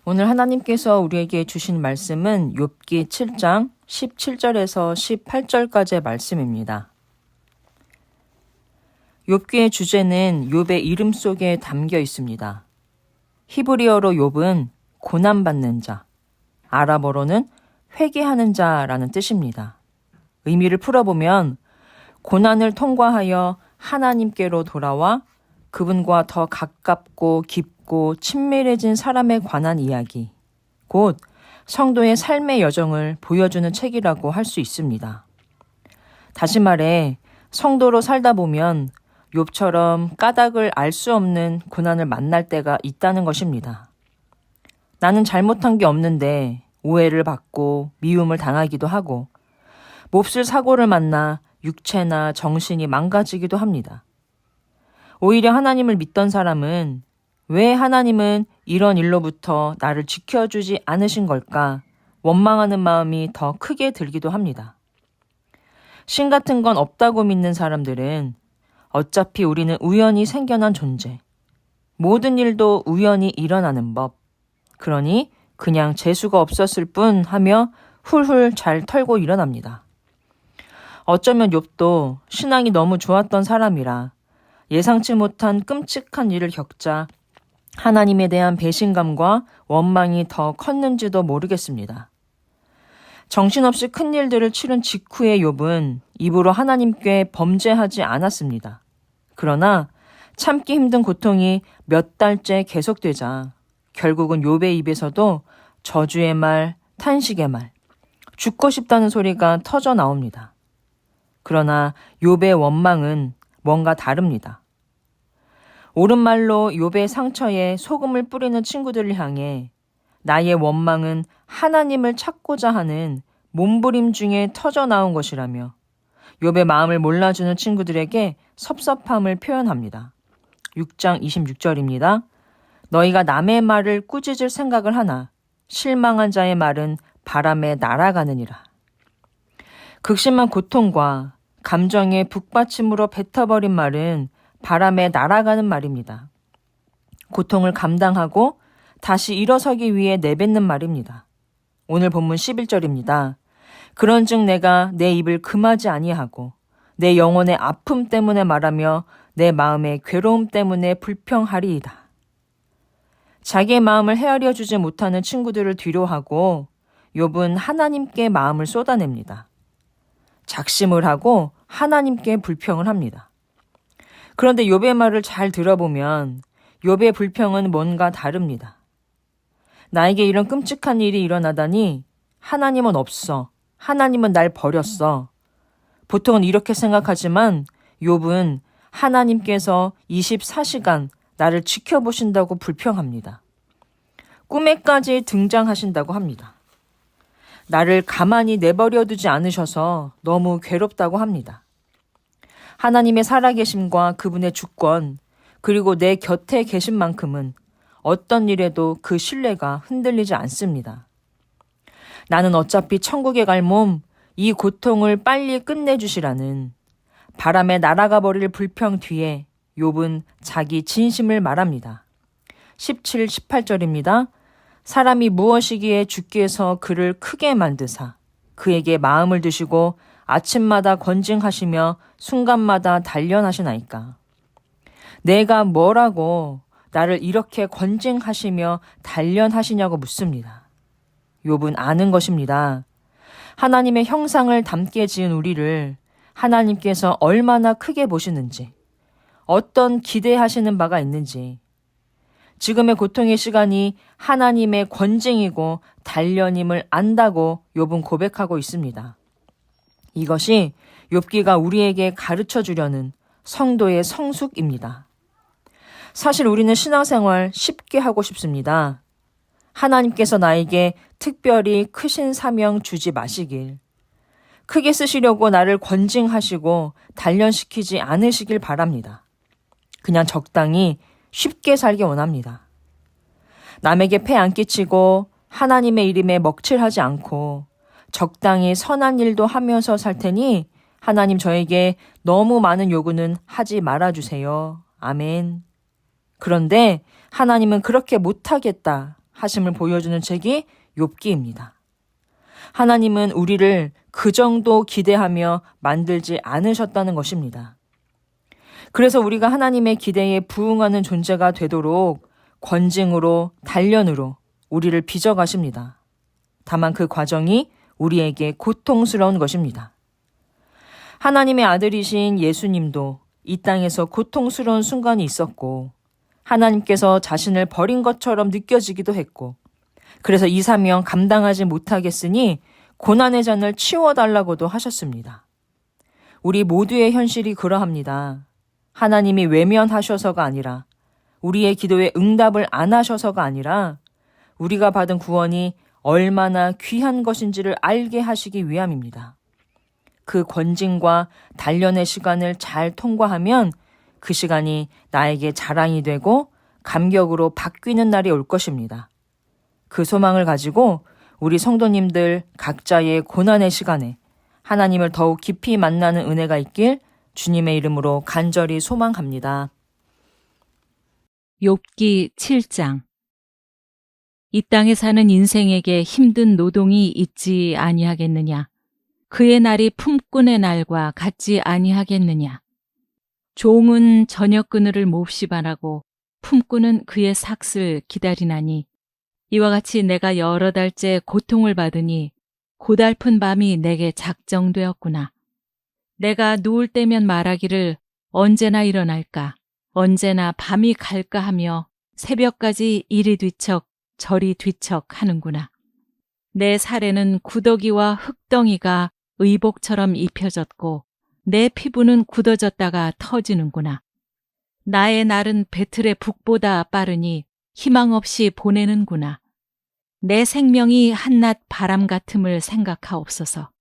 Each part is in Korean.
오늘 하나님께서 우리에게 주신 말씀은 욥기 7장 17절에서 18절까지의 말씀입니다. 욥기의 주제는 욥의 이름 속에 담겨 있습니다. 히브리어로 욥은 고난받는 자, 아랍어로는 회개하는 자라는 뜻입니다. 의미를 풀어보면 고난을 통과하여 하나님께로 돌아와 그분과 더 가깝고 깊고 친밀해진 사람에 관한 이야기, 곧 성도의 삶의 여정을 보여주는 책이라고 할 수 있습니다. 다시 말해 성도로 살다 보면 욥처럼 까닭을 알 수 없는 고난을 만날 때가 있다는 것입니다. 나는 잘못한 게 없는데 오해를 받고 미움을 당하기도 하고 몹쓸 사고를 만나 육체나 정신이 망가지기도 합니다. 오히려 하나님을 믿던 사람은 왜 하나님은 이런 일로부터 나를 지켜주지 않으신 걸까 원망하는 마음이 더 크게 들기도 합니다. 신 같은 건 없다고 믿는 사람들은 어차피 우리는 우연히 생겨난 존재, 모든 일도 우연히 일어나는 법, 그러니 그냥 재수가 없었을 뿐 하며 훌훌 잘 털고 일어납니다. 어쩌면 욥도 신앙이 너무 좋았던 사람이라 예상치 못한 끔찍한 일을 겪자 하나님에 대한 배신감과 원망이 더 컸는지도 모르겠습니다. 정신없이 큰 일들을 치른 직후의 욥은 입으로 하나님께 범죄하지 않았습니다. 그러나 참기 힘든 고통이 몇 달째 계속되자 결국은 욥의 입에서도 저주의 말, 탄식의 말, 죽고 싶다는 소리가 터져 나옵니다. 그러나 욥의 원망은 뭔가 다릅니다. 옳은 말로 욥의 상처에 소금을 뿌리는 친구들을 향해 나의 원망은 하나님을 찾고자 하는 몸부림 중에 터져 나온 것이라며 욥의 마음을 몰라주는 친구들에게 섭섭함을 표현합니다. 6장 26절입니다. 너희가 남의 말을 꾸짖을 생각을 하나 실망한 자의 말은 바람에 날아가느니라. 극심한 고통과 감정의 북받침으로 뱉어버린 말은 바람에 날아가는 말입니다. 고통을 감당하고 다시 일어서기 위해 내뱉는 말입니다. 오늘 본문 11절입니다. 그런즉 내가 내 입을 금하지 아니하고 내 영혼의 아픔 때문에 말하며 내 마음의 괴로움 때문에 불평하리이다. 자기의 마음을 헤아려 주지 못하는 친구들을 뒤로하고 욥은 하나님께 마음을 쏟아냅니다. 작심을 하고 하나님께 불평을 합니다. 그런데 욥의 말을 잘 들어보면 욥의 불평은 뭔가 다릅니다. 나에게 이런 끔찍한 일이 일어나다니 하나님은 없어. 하나님은 날 버렸어. 보통은 이렇게 생각하지만 욥은 하나님께서 24시간 나를 지켜보신다고 불평합니다. 꿈에까지 등장하신다고 합니다. 나를 가만히 내버려 두지 않으셔서 너무 괴롭다고 합니다. 하나님의 살아계심과 그분의 주권, 그리고 내 곁에 계신 만큼은 어떤 일에도 그 신뢰가 흔들리지 않습니다. 나는 어차피 천국에 갈 몸, 이 고통을 빨리 끝내주시라는 바람에 날아가 버릴 불평 뒤에 욥은 자기 진심을 말합니다. 17, 18절입니다. 사람이 무엇이기에 주께서 그를 크게 만드사 그에게 마음을 두시고 아침마다 권징하시며 순간마다 단련하시나이까. 내가 뭐라고 나를 이렇게 권징하시며 단련하시냐고 묻습니다. 욥은 아는 것입니다. 하나님의 형상을 닮게 지은 우리를 하나님께서 얼마나 크게 보시는지, 어떤 기대하시는 바가 있는지, 지금의 고통의 시간이 하나님의 권징이고 단련임을 안다고 욥은 고백하고 있습니다. 이것이 욥기가 우리에게 가르쳐 주려는 성도의 성숙입니다. 사실 우리는 신앙생활 쉽게 하고 싶습니다. 하나님께서 나에게 특별히 크신 사명 주지 마시길, 크게 쓰시려고 나를 권징하시고 단련시키지 않으시길 바랍니다. 그냥 적당히 쉽게 살기 원합니다. 남에게 폐 안 끼치고 하나님의 이름에 먹칠하지 않고 적당히 선한 일도 하면서 살 테니 하나님 저에게 너무 많은 요구는 하지 말아주세요. 아멘. 그런데 하나님은 그렇게 못하겠다 하심을 보여주는 책이 욥기입니다. 하나님은 우리를 그 정도 기대하며 만들지 않으셨다는 것입니다. 그래서 우리가 하나님의 기대에 부응하는 존재가 되도록 권징으로, 단련으로 우리를 빚어가십니다. 다만 그 과정이 우리에게 고통스러운 것입니다. 하나님의 아들이신 예수님도 이 땅에서 고통스러운 순간이 있었고 하나님께서 자신을 버린 것처럼 느껴지기도 했고 그래서 이 사명 감당하지 못하겠으니 고난의 잔을 치워달라고도 하셨습니다. 우리 모두의 현실이 그러합니다. 하나님이 외면하셔서가 아니라 우리의 기도에 응답을 안 하셔서가 아니라 우리가 받은 구원이 얼마나 귀한 것인지를 알게 하시기 위함입니다. 그 권징과 단련의 시간을 잘 통과하면 그 시간이 나에게 자랑이 되고 감격으로 바뀌는 날이 올 것입니다. 그 소망을 가지고 우리 성도님들 각자의 고난의 시간에 하나님을 더욱 깊이 만나는 은혜가 있길 주님의 이름으로 간절히 소망합니다. 욥기 7장. 이 땅에 사는 인생에게 힘든 노동이 있지 아니하겠느냐? 그의 날이 품꾼의 날과 같지 아니하겠느냐? 종은 저녁 그늘을 몹시 바라고 품꾼은 그의 삭을 기다리나니 이와 같이 내가 여러 달째 고통을 받으니 고달픈 밤이 내게 작정되었구나. 내가 누울 때면 말하기를 언제나 일어날까, 언제나 밤이 갈까 하며 새벽까지 이리 뒤척 저리 뒤척 하는구나. 내 살에는 구더기와 흙덩이가 의복처럼 입혀졌고 내 피부는 굳어졌다가 터지는구나. 나의 날은 배틀의 북보다 빠르니 희망 없이 보내는구나. 내 생명이 한낮 바람 같음을 생각하옵소서.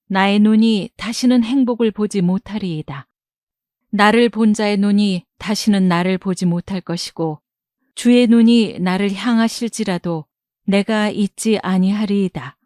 나의 눈이 다시는 행복을 보지 못하리이다. 나를 본 자의 눈이 다시는 나를 보지 못할 것이고 주의 눈이 나를 향하실지라도 내가 잊지 아니하리이다.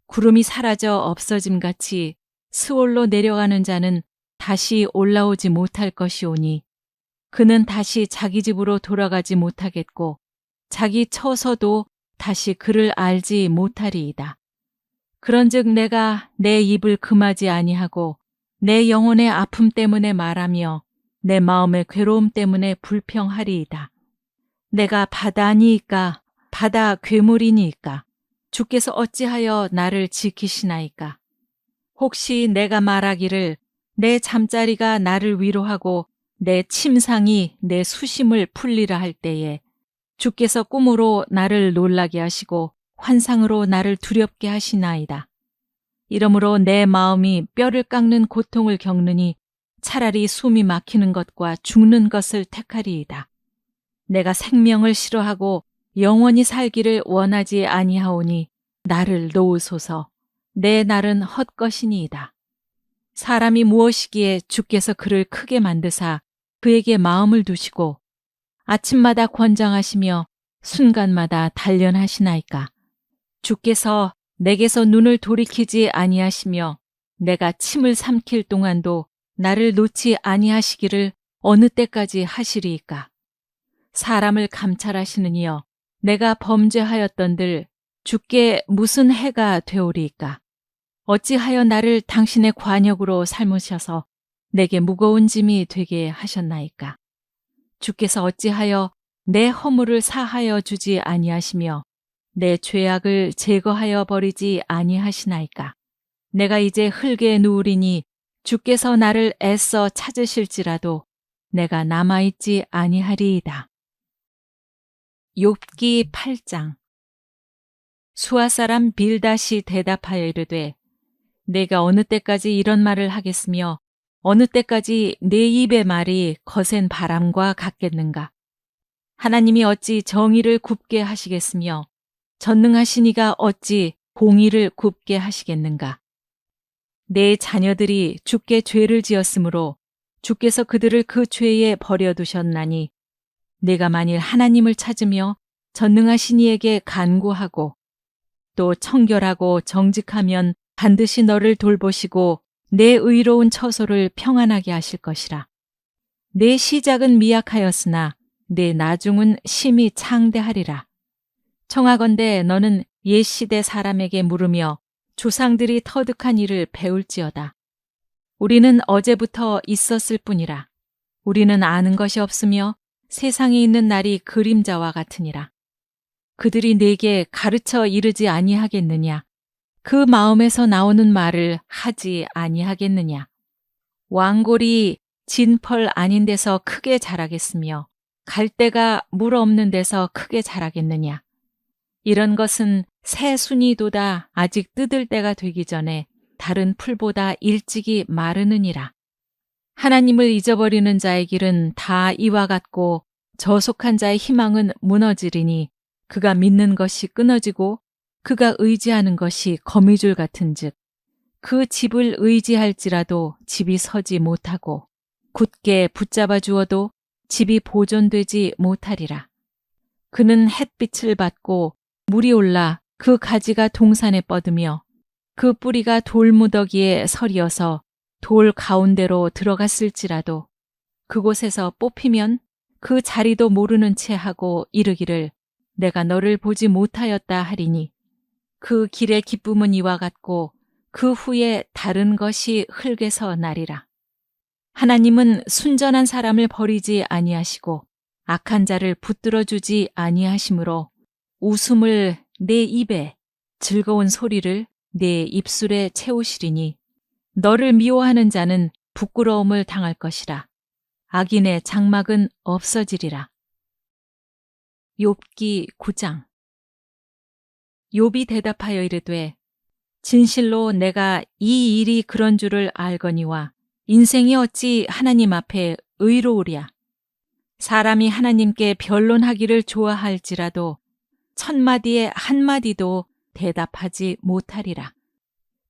구름이 사라져 없어짐같이 스올로 내려가는 자는 다시 올라오지 못할 것이오니 그는 다시 자기 집으로 돌아가지 못하겠고 자기 처서도 다시 그를 알지 못하리이다. 그런즉 내가 내 입을 금하지 아니하고 내 영혼의 아픔 때문에 말하며 내 마음의 괴로움 때문에 불평하리이다. 내가 바다니이까 바다 괴물이니이까 주께서 어찌하여 나를 지키시나이까. 혹시 내가 말하기를 내 잠자리가 나를 위로하고 내 침상이 내 수심을 풀리라 할 때에 주께서 꿈으로 나를 놀라게 하시고 환상으로 나를 두렵게 하시나이다. 이러므로 내 마음이 뼈를 깎는 고통을 겪느니 차라리 숨이 막히는 것과 죽는 것을 택하리이다. 내가 생명을 싫어하고 영원히 살기를 원하지 아니하오니 나를 놓으소서. 내 날은 헛것이니이다. 사람이 무엇이기에 주께서 그를 크게 만드사 그에게 마음을 두시고 아침마다 권장하시며 순간마다 단련하시나이까. 주께서 내게서 눈을 돌이키지 아니하시며 내가 침을 삼킬 동안도 나를 놓지 아니하시기를 어느 때까지 하시리이까. 사람을 감찰하시는 이여 내가 범죄하였던들 주께 무슨 해가 되오리이까. 어찌하여 나를 당신의 관역으로 삶으셔서 내게 무거운 짐이 되게 하셨나이까. 주께서 어찌하여 내 허물을 사하여 주지 아니하시며 내 죄악을 제거하여 버리지 아니하시나이까. 내가 이제 흙에 누우리니 주께서 나를 애써 찾으실지라도 내가 남아있지 아니하리이다. 욥기 8장. 수아 사람 빌닷이 대답하여 이르되 내가 어느 때까지 이런 말을 하겠으며 어느 때까지 내 입의 말이 거센 바람과 같겠는가. 하나님이 어찌 정의를 굽게 하시겠으며 전능하신 이가 어찌 공의를 굽게 하시겠는가. 내 자녀들이 주께 죄를 지었으므로 주께서 그들을 그 죄에 버려두셨나니 내가 만일 하나님을 찾으며 전능하신 이에게 간구하고 또 청결하고 정직하면 반드시 너를 돌보시고 내 의로운 처소를 평안하게 하실 것이라. 내 시작은 미약하였으나 내 나중은 심히 창대하리라. 청하건대 너는 옛 시대 사람에게 물으며 조상들이 터득한 일을 배울지어다. 우리는 어제부터 있었을 뿐이라. 우리는 아는 것이 없으며 세상에 있는 날이 그림자와 같으니라. 그들이 내게 가르쳐 이르지 아니하겠느냐? 그 마음에서 나오는 말을 하지 아니하겠느냐? 왕골이 진펄 아닌 데서 크게 자라겠으며 갈대가 물 없는 데서 크게 자라겠느냐? 이런 것은 새 순이도다 아직 뜯을 때가 되기 전에 다른 풀보다 일찍이 마르느니라. 하나님을 잊어버리는 자의 길은 다 이와 같고 저속한 자의 희망은 무너지리니 그가 믿는 것이 끊어지고 그가 의지하는 것이 거미줄 같은즉 그 집을 의지할지라도 집이 서지 못하고 굳게 붙잡아 주어도 집이 보존되지 못하리라. 그는 햇빛을 받고 물이 올라 그 가지가 동산에 뻗으며 그 뿌리가 돌무더기에 서리어서 돌 가운데로 들어갔을지라도 그곳에서 뽑히면 그 자리도 모르는 채 하고 이르기를 내가 너를 보지 못하였다 하리니 그 길의 기쁨은 이와 같고 그 후에 다른 것이 흙에서 나리라. 하나님은 순전한 사람을 버리지 아니하시고 악한 자를 붙들어 주지 아니하시므로 웃음을 내 입에 즐거운 소리를 내 입술에 채우시리니 너를 미워하는 자는 부끄러움을 당할 것이라. 악인의 장막은 없어지리라. 욥기 9장. 욥이 대답하여 이르되 진실로 내가 이 일이 그런 줄을 알거니와 인생이 어찌 하나님 앞에 의로우랴. 사람이 하나님께 변론하기를 좋아할지라도 1000마디에 한마디도 대답하지 못하리라.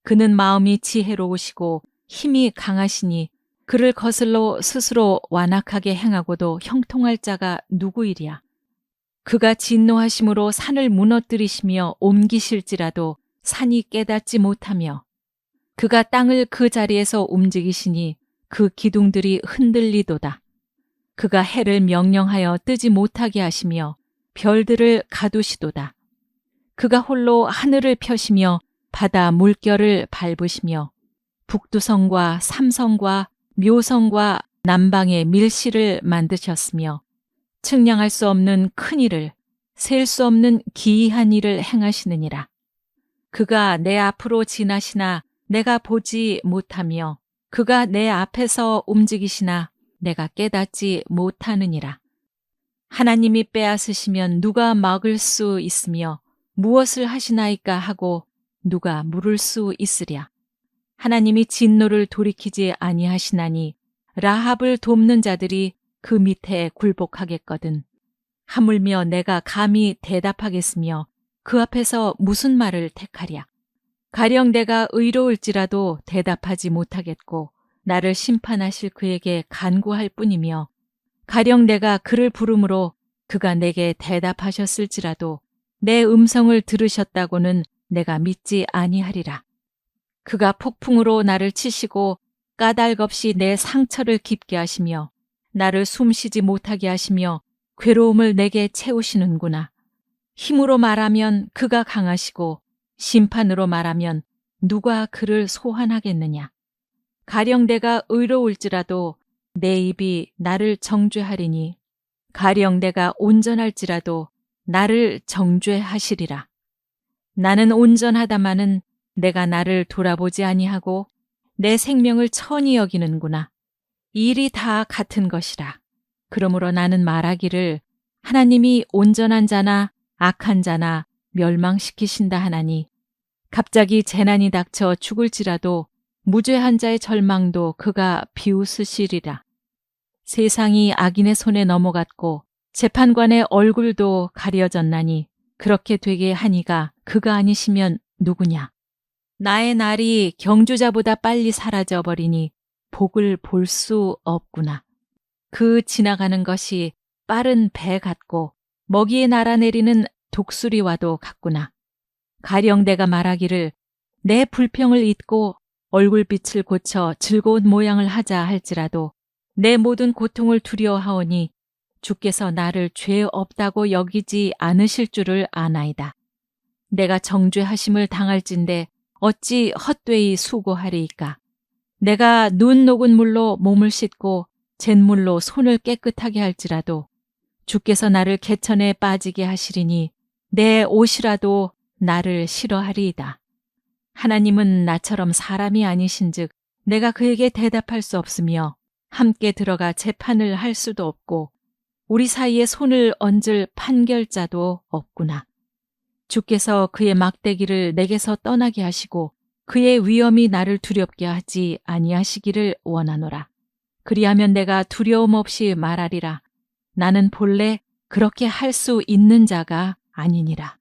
그는 마음이 지혜로우시고 힘이 강하시니 그를 거슬러 스스로 완악하게 행하고도 형통할 자가 누구이랴. 그가 진노하심으로 산을 무너뜨리시며 옮기실지라도 산이 깨닫지 못하며 그가 땅을 그 자리에서 움직이시니 그 기둥들이 흔들리도다. 그가 해를 명령하여 뜨지 못하게 하시며 별들을 가두시도다. 그가 홀로 하늘을 펴시며 바다 물결을 밟으시며 북두성과 삼성과 묘성과 남방의 밀실을 만드셨으며 측량할 수 없는 큰 일을 셀 수 없는 기이한 일을 행하시느니라. 그가 내 앞으로 지나시나 내가 보지 못하며 그가 내 앞에서 움직이시나 내가 깨닫지 못하느니라. 하나님이 빼앗으시면 누가 막을 수 있으며 무엇을 하시나이까 하고 누가 물을 수 있으랴. 하나님이 진노를 돌이키지 아니하시나니 라합을 돕는 자들이 그 밑에 굴복하겠거든. 하물며 내가 감히 대답하겠으며 그 앞에서 무슨 말을 택하랴. 가령 내가 의로울지라도 대답하지 못하겠고 나를 심판하실 그에게 간구할 뿐이며 가령 내가 그를 부름으로 그가 내게 대답하셨을지라도 내 음성을 들으셨다고는 내가 믿지 아니하리라. 그가 폭풍으로 나를 치시고 까닭없이 내 상처를 깊게 하시며 나를 숨쉬지 못하게 하시며 괴로움을 내게 채우시는구나. 힘으로 말하면 그가 강하시고 심판으로 말하면 누가 그를 소환하겠느냐. 가령 내가 의로울지라도 내 입이 나를 정죄하리니 가령 내가 온전할지라도 나를 정죄하시리라. 나는 온전하다마는 내가 나를 돌아보지 아니하고 내 생명을 천히 여기는구나. 일이 다 같은 것이라. 그러므로 나는 말하기를 하나님이 온전한 자나 악한 자나 멸망시키신다 하나니 갑자기 재난이 닥쳐 죽을지라도 무죄한 자의 절망도 그가 비웃으시리라. 세상이 악인의 손에 넘어갔고 재판관의 얼굴도 가려졌나니 그렇게 되게 하니가 그가 아니시면 누구냐. 나의 날이 경주자보다 빨리 사라져 버리니 복을 볼 수 없구나. 그 지나가는 것이 빠른 배 같고 먹이에 날아내리는 독수리와도 같구나. 가령 내가 말하기를 내 불평을 잊고 얼굴빛을 고쳐 즐거운 모양을 하자 할지라도 내 모든 고통을 두려워하오니 주께서 나를 죄 없다고 여기지 않으실 줄을 아나이다. 내가 정죄하심을 당할진대 어찌 헛되이 수고하리이까. 내가 눈 녹은 물로 몸을 씻고 잿물로 손을 깨끗하게 할지라도 주께서 나를 개천에 빠지게 하시리니 내 옷이라도 나를 싫어하리이다. 하나님은 나처럼 사람이 아니신즉 내가 그에게 대답할 수 없으며 함께 들어가 재판을 할 수도 없고 우리 사이에 손을 얹을 판결자도 없구나. 주께서 그의 막대기를 내게서 떠나게 하시고 그의 위엄이 나를 두렵게 하지 아니하시기를 원하노라. 그리하면 내가 두려움 없이 말하리라. 나는 본래 그렇게 할 수 있는 자가 아니니라.